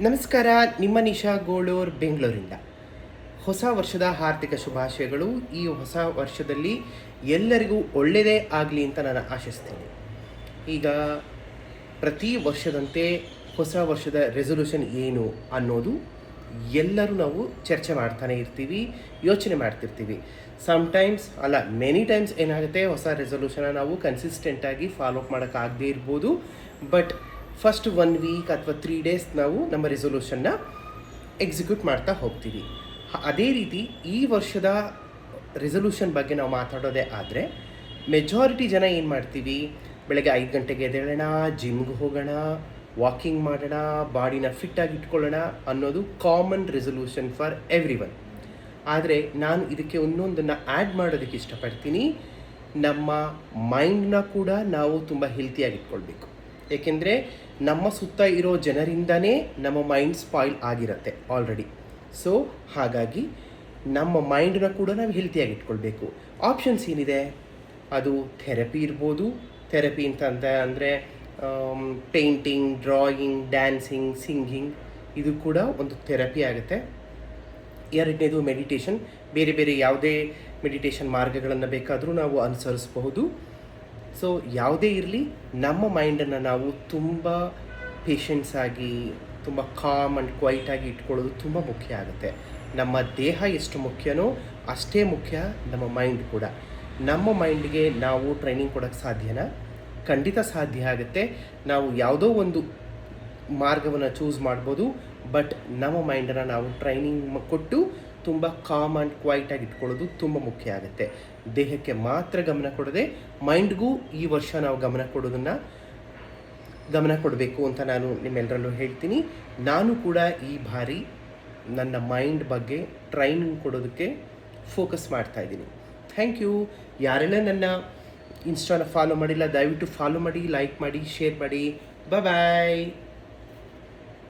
ನಮಸ್ಕಾರ, ನಿಮ್ಮ ನಿಶಾ ಗೋಳೂರ್ ಬೆಂಗಳೂರಿಂದ. ಹೊಸ ವರ್ಷದ ಆರ್ಥಿಕ ಶುಭಾಶಯಗಳು. ಈ ಹೊಸ ವರ್ಷದಲ್ಲಿ ಎಲ್ಲರಿಗೂ ಒಳ್ಳೆಯದೇ ಆಗಲಿ ಅಂತ ನಾನು ಆಶಿಸ್ತೀನಿ. ಈಗ ಪ್ರತಿ ವರ್ಷದಂತೆ ಹೊಸ ವರ್ಷದ ರೆಸೊಲ್ಯೂಷನ್ ಏನು ಅನ್ನೋದು ಎಲ್ಲರೂ ನಾವು ಚರ್ಚೆ ಮಾಡ್ತಾನೆ ಇರ್ತೀವಿ, ಯೋಚನೆ ಮಾಡ್ತಿರ್ತೀವಿ. ಸಮ್ಟೈಮ್ಸ್ ಅಲ್ಲ, ಮೆನಿ ಟೈಮ್ಸ್ ಏನಾಗುತ್ತೆ, ಹೊಸ ರೆಸೊಲ್ಯೂಷನ್ನ ನಾವು ಕನ್ಸಿಸ್ಟೆಂಟಾಗಿ ಫಾಲೋ ಅಪ್ ಮಾಡೋಕ್ಕಾಗದೇ ಇರ್ಬೋದು. ಬಟ್ ಫಸ್ಟ್ 1 ವೀಕ್ ಅಥವಾ 3 ಡೇಸ್ ನಾವು ನಮ್ಮ ರೆಸೊಲ್ಯೂಷನ್ನ ಎಕ್ಸಿಕ್ಯೂಟ್ ಮಾಡ್ತಾ ಹೋಗ್ತೀವಿ. ಅದೇ ರೀತಿ ಈ ವರ್ಷದ ರೆಸೊಲ್ಯೂಷನ್ ಬಗ್ಗೆ ನಾವು ಮಾತಾಡೋದೇ ಆದರೆ, ಮೆಜಾರಿಟಿ ಜನ ಏನು ಮಾಡ್ತೀವಿ, ಬೆಳಗ್ಗೆ 5 ಗಂಟೆಗೆ ಎದ್ದೇಳೋಣ, ಜಿಮ್ಗೆ ಹೋಗೋಣ, ವಾಕಿಂಗ್ ಮಾಡೋಣ, ಬಾಡಿನ ಫಿಟ್ಟಾಗಿ ಇಟ್ಕೊಳ್ಳೋಣ ಅನ್ನೋದು common resolution for every one. ಆದರೆ ನಾನು ಇದಕ್ಕೆ ಇನ್ನೊಂದನ್ನು ಆ್ಯಡ್ ಮಾಡೋದಕ್ಕೆ ಇಷ್ಟಪಡ್ತೀನಿ. ನಮ್ಮ ಮೈಂಡ್ನ ಕೂಡ ನಾವು ತುಂಬ ಹೆಲ್ತಿಯಾಗಿ ಇಟ್ಕೊಳ್ಬೇಕು. ಏಕೆಂದರೆ ನಮ್ಮ ಸುತ್ತ ಇರೋ ಜನರಿಂದನೇ ನಮ್ಮ ಮೈಂಡ್ ಸ್ಪಾಯ್ಲ್ ಆಗಿರುತ್ತೆ ಆಲ್ರೆಡಿ. ಸೊ ಹಾಗಾಗಿ ನಮ್ಮ ಮೈಂಡನ್ನ ಕೂಡ ನಾವು ಹೆಲ್ತಿಯಾಗಿ ಇಟ್ಕೊಳ್ಬೇಕು. ಆಪ್ಷನ್ಸ್ ಏನಿದೆ, ಅದು ಥೆರಪಿ ಇರ್ಬೋದು. ಥೆರಪಿ ಅಂದರೆ ಪೇಂಟಿಂಗ್, ಡ್ರಾಯಿಂಗ್, ಡ್ಯಾನ್ಸಿಂಗ್, ಸಿಂಗಿಂಗ್, ಇದು ಕೂಡ ಒಂದು ಥೆರಪಿ ಆಗುತ್ತೆ. ಎರಡನೇದು ಮೆಡಿಟೇಷನ್. ಬೇರೆ ಬೇರೆ ಯಾವುದೇ ಮೆಡಿಟೇಷನ್ ಮಾರ್ಗಗಳನ್ನು ಬೇಕಾದರೂ ನಾವು ಅನುಸರಿಸಬಹುದು. ಸೊ ಯಾವುದೇ ಇರಲಿ, ನಮ್ಮ ಮೈಂಡನ್ನು ನಾವು ತುಂಬ ಪೇಷನ್ಸ್ ಆಗಿ, ತುಂಬ ಕಾಮ್ ಆ್ಯಂಡ್ ಕ್ವೈಟಾಗಿ ಇಟ್ಕೊಳ್ಳೋದು ತುಂಬ ಮುಖ್ಯ ಆಗುತ್ತೆ. ನಮ್ಮ ದೇಹ ಎಷ್ಟು ಮುಖ್ಯನೋ ಅಷ್ಟೇ ಮುಖ್ಯ ನಮ್ಮ ಮೈಂಡ್ ಕೂಡ. ನಮ್ಮ ಮೈಂಡ್ಗೆ ನಾವು ಟ್ರೈನಿಂಗ್ ಕೊಡೋಕ್ಕೆ ಸಾಧ್ಯನಾ? ಖಂಡಿತ ಸಾಧ್ಯ ಆಗುತ್ತೆ. ನಾವು ಯಾವುದೋ ಒಂದು ಮಾರ್ಗವನ್ನು ಚೂಸ್ ಮಾಡ್ಬೋದು. ಬಟ್ ನಮ್ಮ ಮೈಂಡನ್ನು ನಾವು ಟ್ರೈನಿಂಗ್ ಕೊಟ್ಟು ತುಂಬ ಕಾಮ್ ಆ್ಯಂಡ್ ಕ್ವೈಟಾಗಿ ಇಟ್ಕೊಳ್ಳೋದು ತುಂಬ ಮುಖ್ಯ ಆಗುತ್ತೆ. ದೇಹಕ್ಕೆ ಮಾತ್ರ ಗಮನ ಕೊಡದೆ ಮೈಂಡ್ಗೂ ಈ ವರ್ಷ ನಾವು ಗಮನ ಕೊಡಬೇಕು ಅಂತ ನಾನು ನಿಮ್ಮೆಲ್ಲರಲ್ಲೂ ಹೇಳ್ತೀನಿ. ನಾನು ಕೂಡ ಈ ಬಾರಿ ನನ್ನ ಮೈಂಡ್ ಬಗ್ಗೆ ಟ್ರೈನಿಂಗ್ ಕೊಡೋದಕ್ಕೆ ಫೋಕಸ್ ಮಾಡ್ತಾಯಿದ್ದೀನಿ. Thank you. ಯಾರೆಲ್ಲ ನನ್ನ ಇನ್ಸ್ಟಾನ ಫಾಲೋ ಮಾಡಿಲ್ಲ, ದಯವಿಟ್ಟು ಫಾಲೋ ಮಾಡಿ, ಲೈಕ್ ಮಾಡಿ, ಶೇರ್ ಮಾಡಿ. ಬಾಯ್.